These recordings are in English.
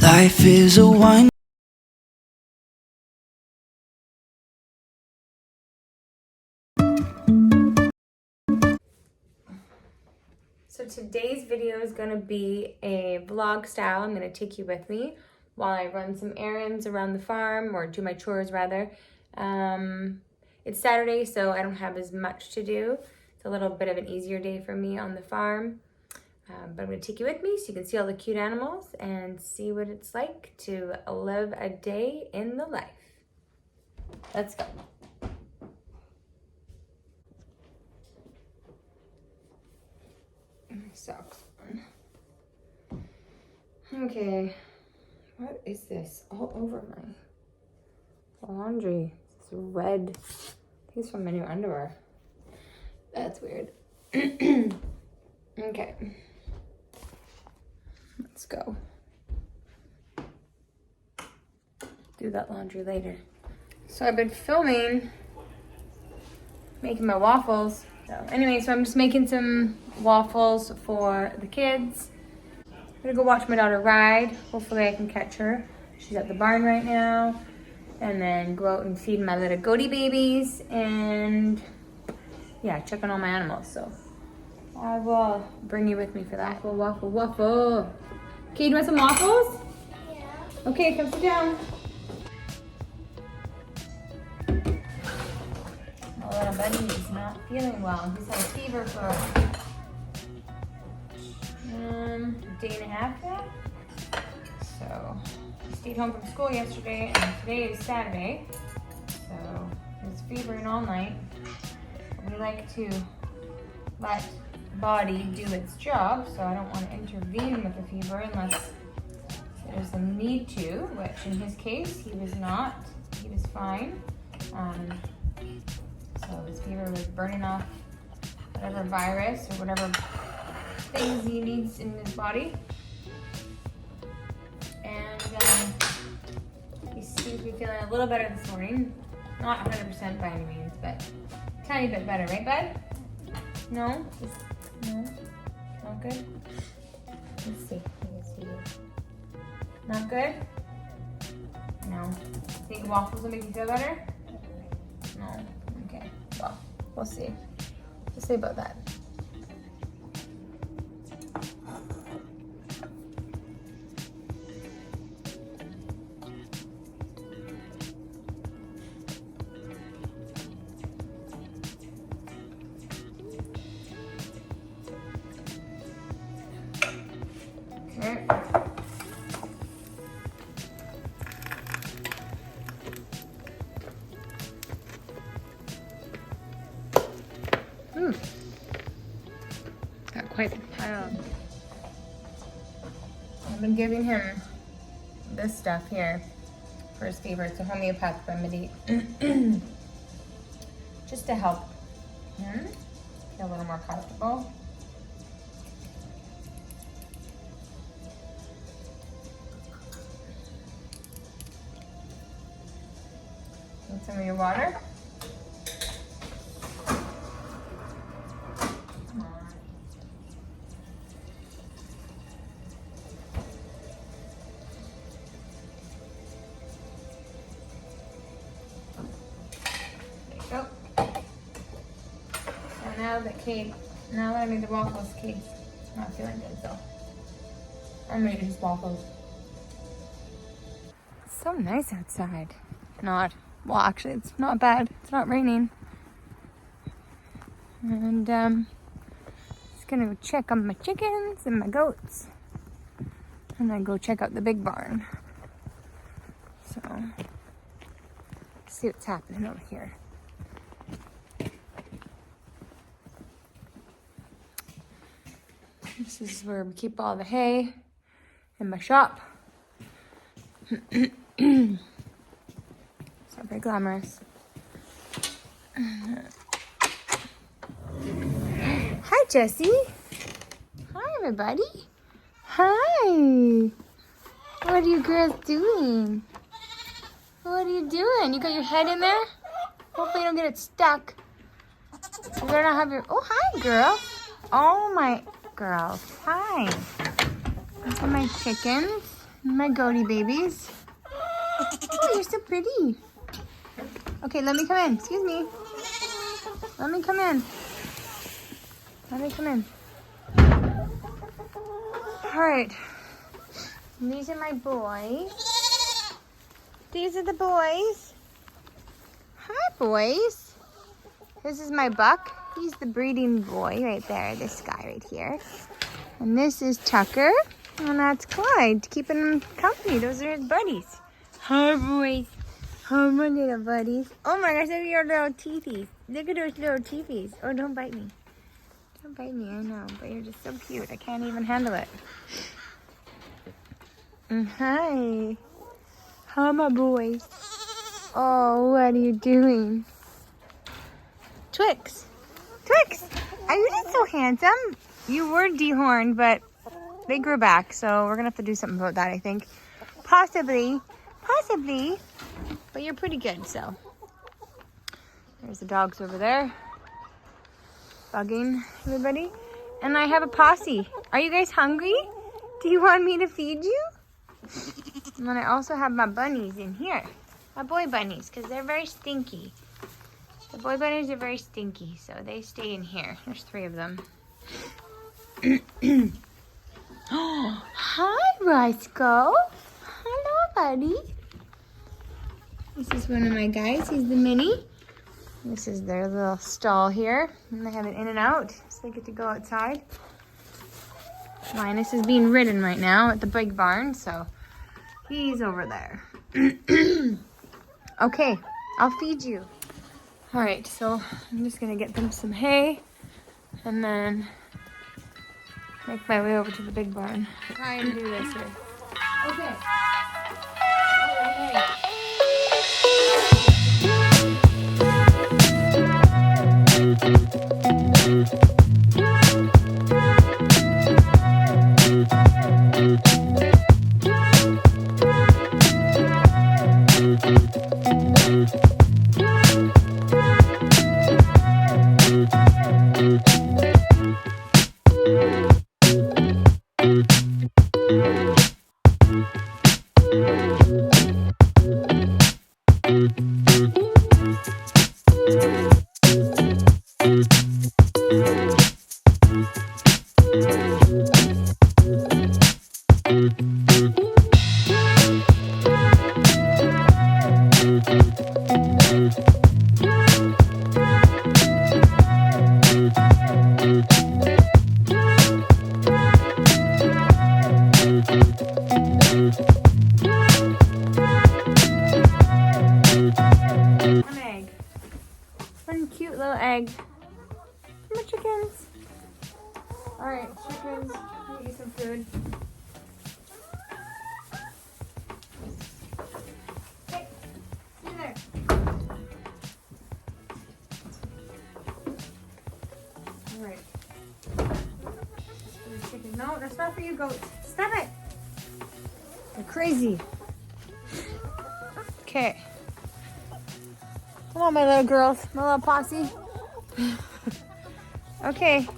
Life is a wine. So today's video is going to be a vlog style. I'm going to take you with me while I run some errands around the farm, or do my chores rather. It's Saturday, so I don't have as much to do. It's a little bit of an easier day for me on the farm. But I'm going to take you with me so you can see all the cute animals and see what it's like to live a day in the life. Let's go. My socks on. Okay, what is this all over my laundry? It's red. I think it's from my new underwear. That's weird. Okay, let's go do that laundry later. So I've been filming making my waffles. So anyway, so I'm just making some waffles for the kids. I'm gonna go watch my daughter ride. Hopefully I can catch her. She's at the barn right now. And then go out and feed my little goaty babies and yeah, check on all my animals. So I will bring you with me for that. Waffle, waffle, waffle. Okay, you want some waffles? Yeah. Okay, come sit down. My little buddy is not feeling well. He's had a fever for a day and a half now. So he stayed home from school yesterday, and today is Saturday. So he was fevering all night. We like to let the body do its job, so I don't want to intervene with the fever unless there's a need to, which in his case, he was not. He was fine. So his fever was burning off whatever virus or whatever things he needs in his body. And he seems to be feeling a little better this morning. Not 100% by any means, but a tiny bit better, right, bud? No? No? Not good? Let's see. Not good? No. Think waffles will make you feel better? No. Okay. Well, we'll see. We'll see about that. Okay. Got quite a pile. I've been giving him this stuff here for his fever. It's a homeopathic remedy. Just to help him feel a little more comfortable. Need some of your water? Come on. There you go. So now that I made the waffles, Kate's not feeling good, so I'm making his waffles. It's so nice outside. Well, actually, it's not bad. It's not raining. And just gonna go check on my chickens and my goats. And then go check out the big barn. So, see what's happening over here. This is where we keep all the hay in my shop. It's not very glamorous. Hi, Jessie. Hi, everybody. Hi. What are you girls doing? What are you doing? You got your head in there? Hopefully you don't get it stuck. You better not have your... Oh, hi, girl. Oh, my girls. Hi. Look at my chickens. My goatee babies. Oh, you're so pretty. Okay, let me come in. Excuse me. Let me come in. Let me come in. All right. These are my boys. These are the boys. Hi, boys. This is my buck. He's the breeding boy right there. This guy right here. And this is Tucker. And that's Clyde, keeping him company. Those are his buddies. Hi, boys. Hi, my little buddies. Oh my gosh, look at your little teethies. Look at those little teethies. Oh, don't bite me. Don't bite me, I know. But you're just so cute. I can't even handle it. Hi. Hi, my boys. Oh, what are you doing? Twix. Twix, are you just so handsome? You were dehorned, but they grew back, so we're gonna have to do something about that, I think. Possibly, but you're pretty good, so. There's the dogs over there, bugging everybody. And I have a posse. Are you guys hungry? Do you want me to feed you? And then I also have my bunnies in here. My boy bunnies, because they're very stinky. The boy bunnies are very stinky, so they stay in here. There's 3 of them. Oh, hi, Roscoe. Hello, buddy. This is one of my guys. He's the mini. This is their little stall here. And they have it in and out, so they get to go outside. Linus is being ridden right now at the big barn, so he's over there. Okay, I'll feed you. All right, so I'm just gonna get them some hay and then make my way over to the big barn. Try and do this here. Okay. Egg. My chickens. Alright, chickens, let me eat some food. Hey, you there. Alright. No, that's not for you, goats. Stop it. You're crazy. Okay. Come on, my little girls, my little posse. Okay.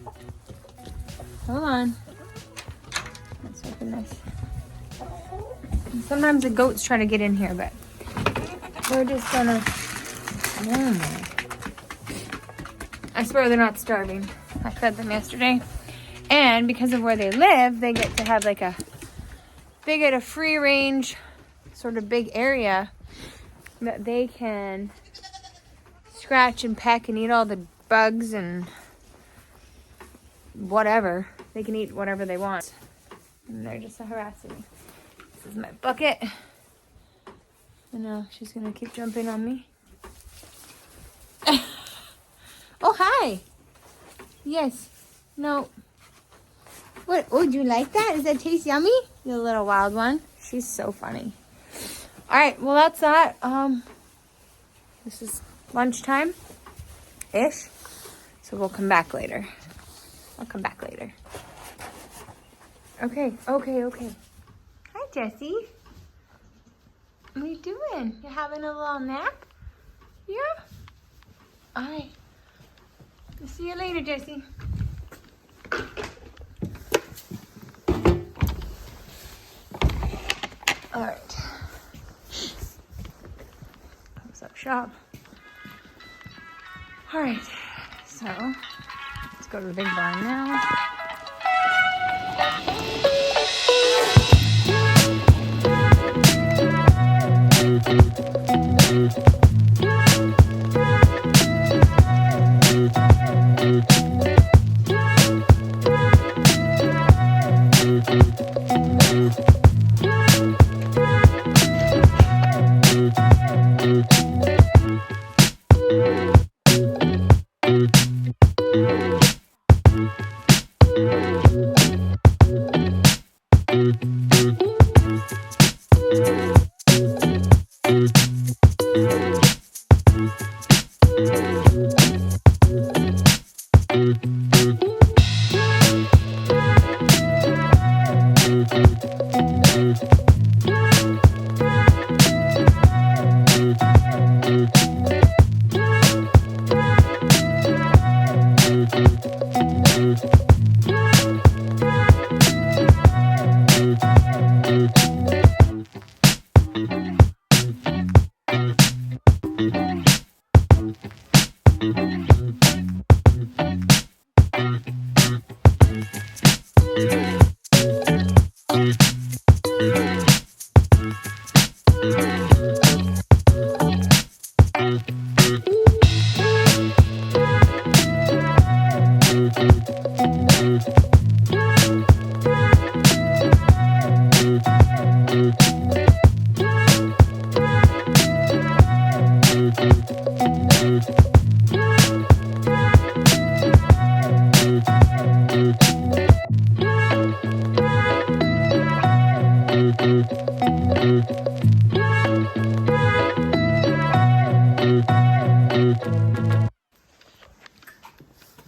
Hold on. Let's open this. Sometimes the goats try to get in here, but we're just gonna. Oh my. I swear they're not starving. I fed them yesterday. And because of where they live, they get to have like they get a free range, sort of big area that they can scratch and peck and eat all the bugs and whatever. They can eat whatever they want. And they're just harassing me. This is my bucket. And now she's gonna keep jumping on me. Oh, hi. Yes. No. What? Oh, do you like that? Does that taste yummy? You little wild one. She's so funny. All right. Well, that's that. This is lunchtime-ish. So we'll come back later. I'll come back later. Okay. Hi, Jessie. What are you doing? You having a little nap? Yeah? All right. I'll see you later, Jessie. All right. Close up shop. All right, so let's go to the big barn now.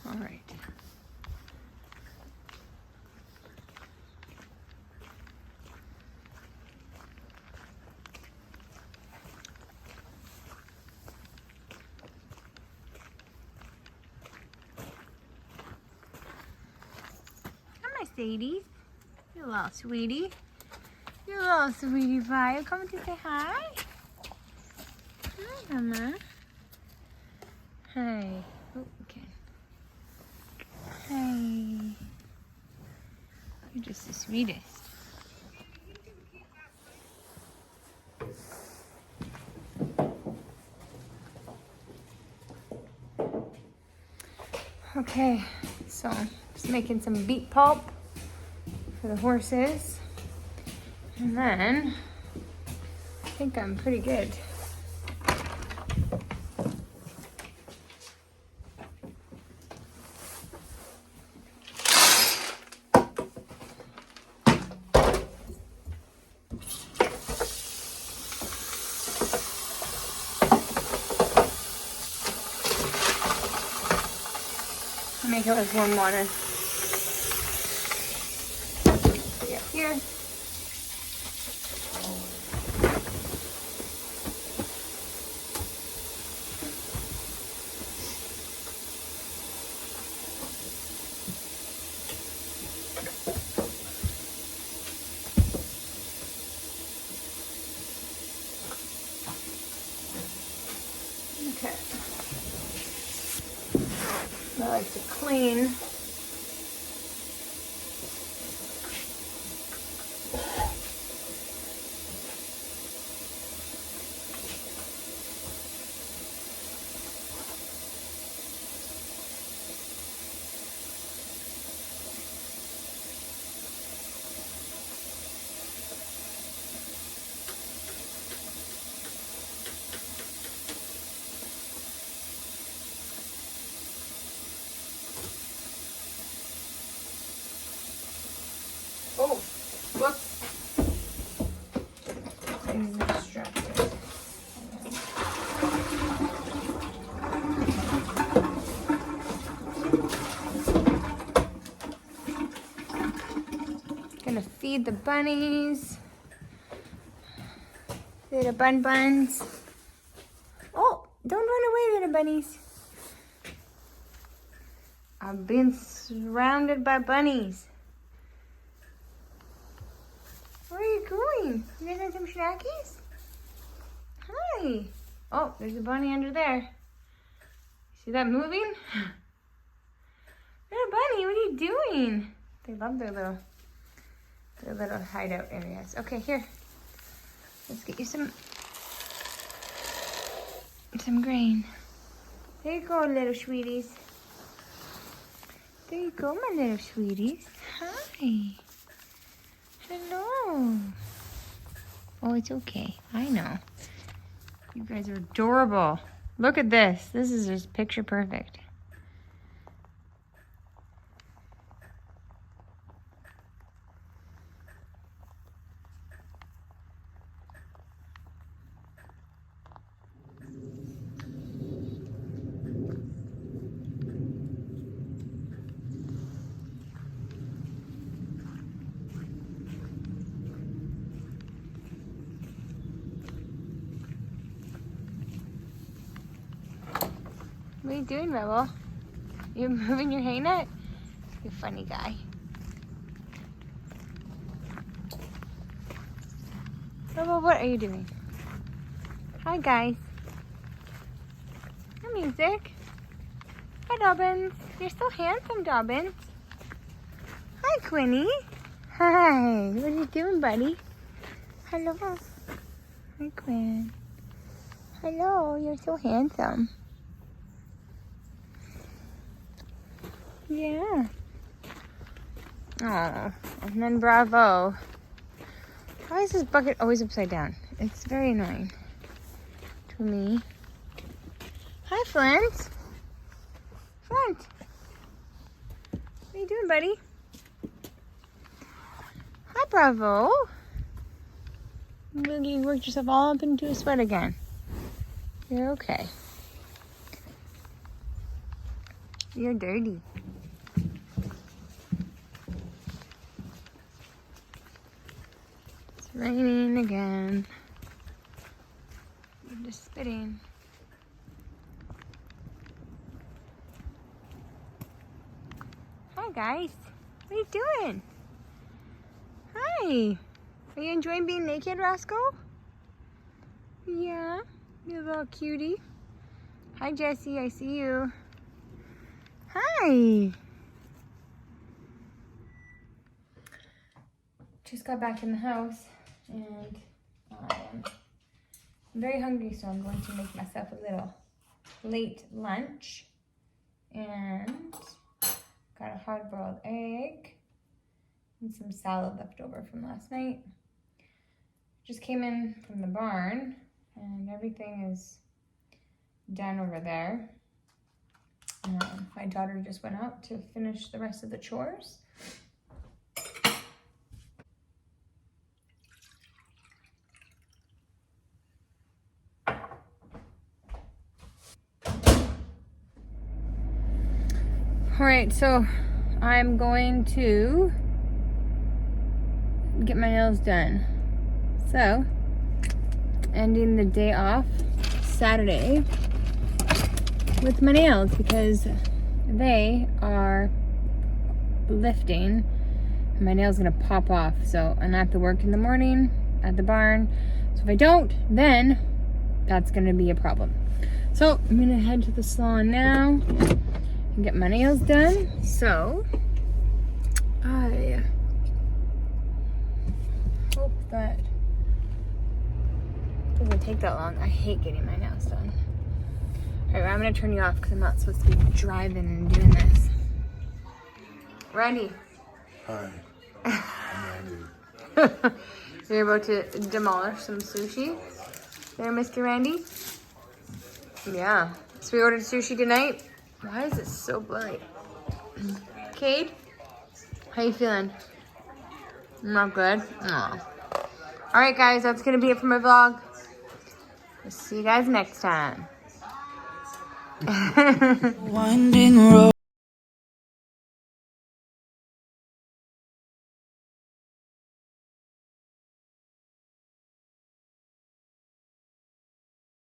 All right. Hi, Sadie. You little sweetie. You little sweetie pie. Come to say hi. Hi, Mama. Hi. Oh, okay. Hi. You're just the sweetest. Okay, so just making some beet pulp for the horses. And then I think I'm pretty good. Make it with warm water. See up here. Okay. I like to clean. Oh, whoops. I'm distracted. Gonna feed the bunnies. Little buns. Oh, don't run away, little bunnies. I've been surrounded by bunnies. Where are you going? doing? You guys have some snackies? Hi. Oh, there's a bunny under there. See that moving? Little bunny, what are you doing? They love their little hideout areas. Okay, here. Let's get you some grain. There you go, little sweeties. There you go, my little sweeties. Hi. Hello. Oh, it's okay. I know. You guys are adorable. Look at this. This is just picture perfect. What are you doing, Rebel? You moving your hay net? You funny guy. Rebel, what are you doing? Hi, guys. Hi, Music. Hi, Dobbins. You're so handsome, Dobbins. Hi, Quinny. Hi. What are you doing, buddy? Hello. Hi, Quinn. Hello. You're so handsome. Yeah. Oh, and then Bravo. Why is this bucket always upside down? It's very annoying to me. Hi, Flint. Flint. What are you doing, buddy? Hi, Bravo. You worked yourself all up into a sweat again. You're okay. You're dirty. It's raining again. I'm just spitting. Hi, guys. What are you doing? Hi. Are you enjoying being naked, Roscoe? Yeah, you little cutie. Hi, Jessie. I see you. Hi. Just got back in the house and I'm very hungry, so I'm going to make myself a little late lunch. And got a hard-boiled egg and some salad left over from last night. Just came in from the barn and everything is done over there. My daughter just went out to finish the rest of the chores. All right, so I'm going to get my nails done. So, ending the day off Saturday with my nails because they are lifting and my nail's gonna pop off. So I have to work in the morning at the barn. So if I don't, then that's gonna be a problem. So I'm gonna head to the salon now and get my nails done. So I hope that it doesn't take that long. I hate getting my nails done. All right, I'm gonna turn you off because I'm not supposed to be driving and doing this. Randy. Hi. I'm Randy. You're about to demolish some sushi. There, Mr. Randy? Yeah. So we ordered sushi tonight. Why is it so bright? Cade, how you feeling? Not good? Aw. All right, guys, that's gonna be it for my vlog. We'll see you guys next time. Winding road.